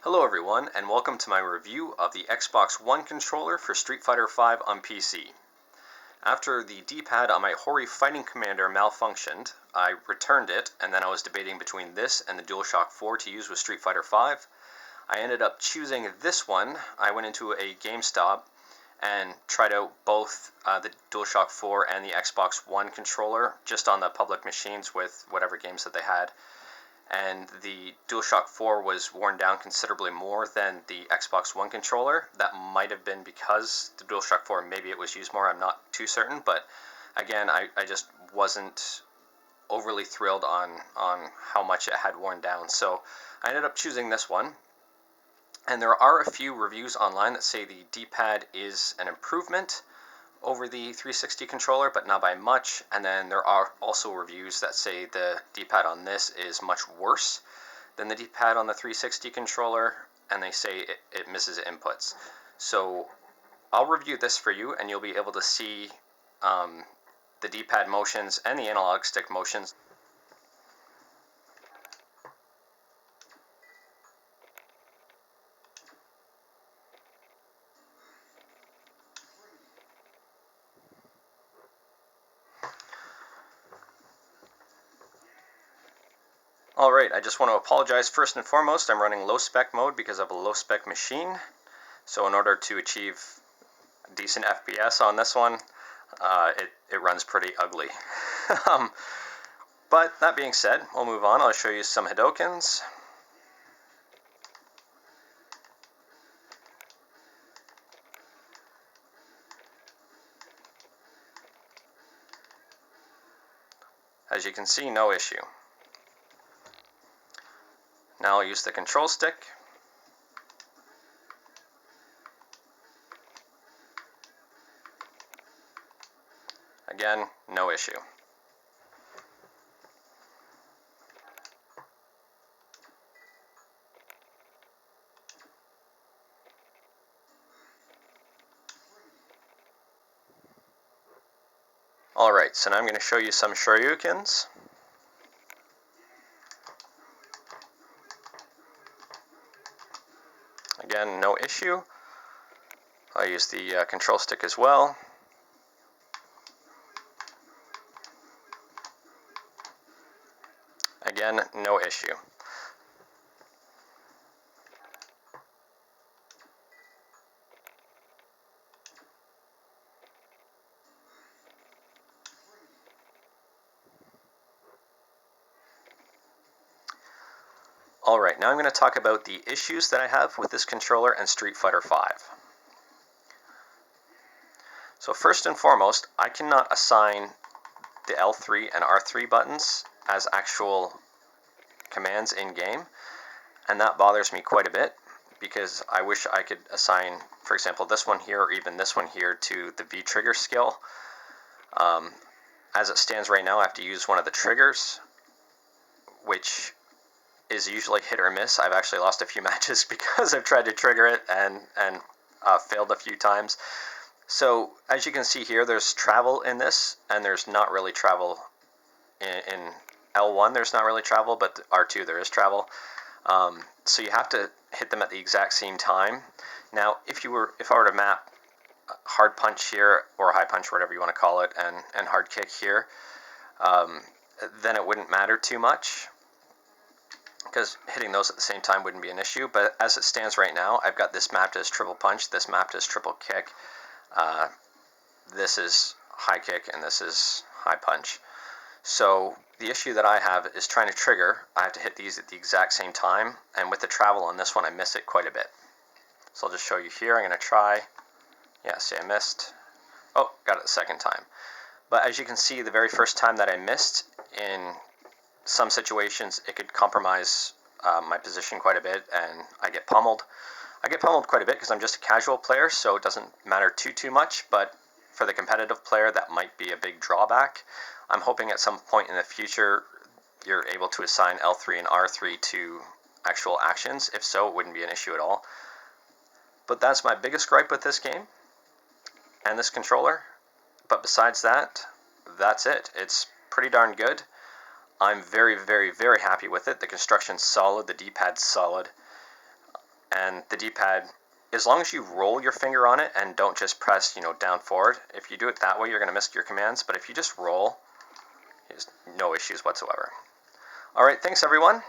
Hello everyone, and welcome to my review of the Xbox One controller for Street Fighter V on PC. After the D-pad on my Hori Fighting Commander malfunctioned, I returned it, and then I was debating between this and the DualShock 4 to use with Street Fighter V. I ended up choosing this one. I went into a GameStop and tried out both the DualShock 4 and the Xbox One controller just on the public machines with whatever games that they had. And the DualShock 4 was worn down considerably more than the Xbox One controller. That might have been because the DualShock 4, maybe it was used more, I'm not too certain, but again, I just wasn't overly thrilled on how much it had worn down. So I ended up choosing this one. And there are a few reviews online that say the D-pad is an improvement over the 360 controller, but not by much. And then there are also reviews that say the D-pad on this is much worse than the D-pad on the 360 controller, and they say it misses inputs. So I'll review this for you, and you'll be able to see the D-pad motions and the analog stick motions. Alright, I just want to apologize first and foremost. I'm running low spec mode because of a low spec machine. So in order to achieve decent FPS on this one, it runs pretty ugly. But that being said, we'll move on. I'll show you some Hadokens. As you can see, no issue. Now I'll use the control stick. Again, no issue. Alright, so now I'm going to show you some Shoryukens. Again, no issue. I'll use the control stick as well. Again, no issue. Alright, now I'm going to talk about the issues that I have with this controller and Street Fighter V. So first and foremost, I cannot assign the L3 and R3 buttons as actual commands in-game, and that bothers me quite a bit because I wish I could assign, for example, this one here or even this one here to the V trigger skill. As it stands right now, I have to use one of the triggers, which is usually hit or miss. I've actually lost a few matches because I've tried to trigger it and failed a few times. So as you can see here, there's travel in this, and there's not really travel in L1. There's not really travel, but R2 there is travel. So you have to hit them at the exact same time. Now, if I were to map hard punch here, or high punch, whatever you want to call it, and hard kick here, then it wouldn't matter too much, because hitting those at the same time wouldn't be an issue. But as it stands right now, I've got this mapped as triple punch, this mapped as triple kick, this is high kick, and this is high punch. So the issue that I have is trying to trigger. I have to hit these at the exact same time, and with the travel on this one, I miss it quite a bit. So I'll just show you here. I'm going to try. Yeah, see, I missed. Oh, got it the second time. But as you can see, the very first time that I missed, in some situations, it could compromise my position quite a bit, and I get pummeled. I get pummeled quite a bit because I'm just a casual player, so it doesn't matter too much, but for the competitive player, that might be a big drawback. I'm hoping at some point in the future you're able to assign L3 and R3 to actual actions. If so, it wouldn't be an issue at all. But that's my biggest gripe with this game and this controller. But besides that, that's it. It's pretty darn good. I'm very happy with it. The construction's solid, the D-pad's solid. And the D-pad, as long as you roll your finger on it and don't just press, down forward, if you do it that way, you're going to miss your commands. But if you just roll, there's no issues whatsoever. All right, thanks everyone.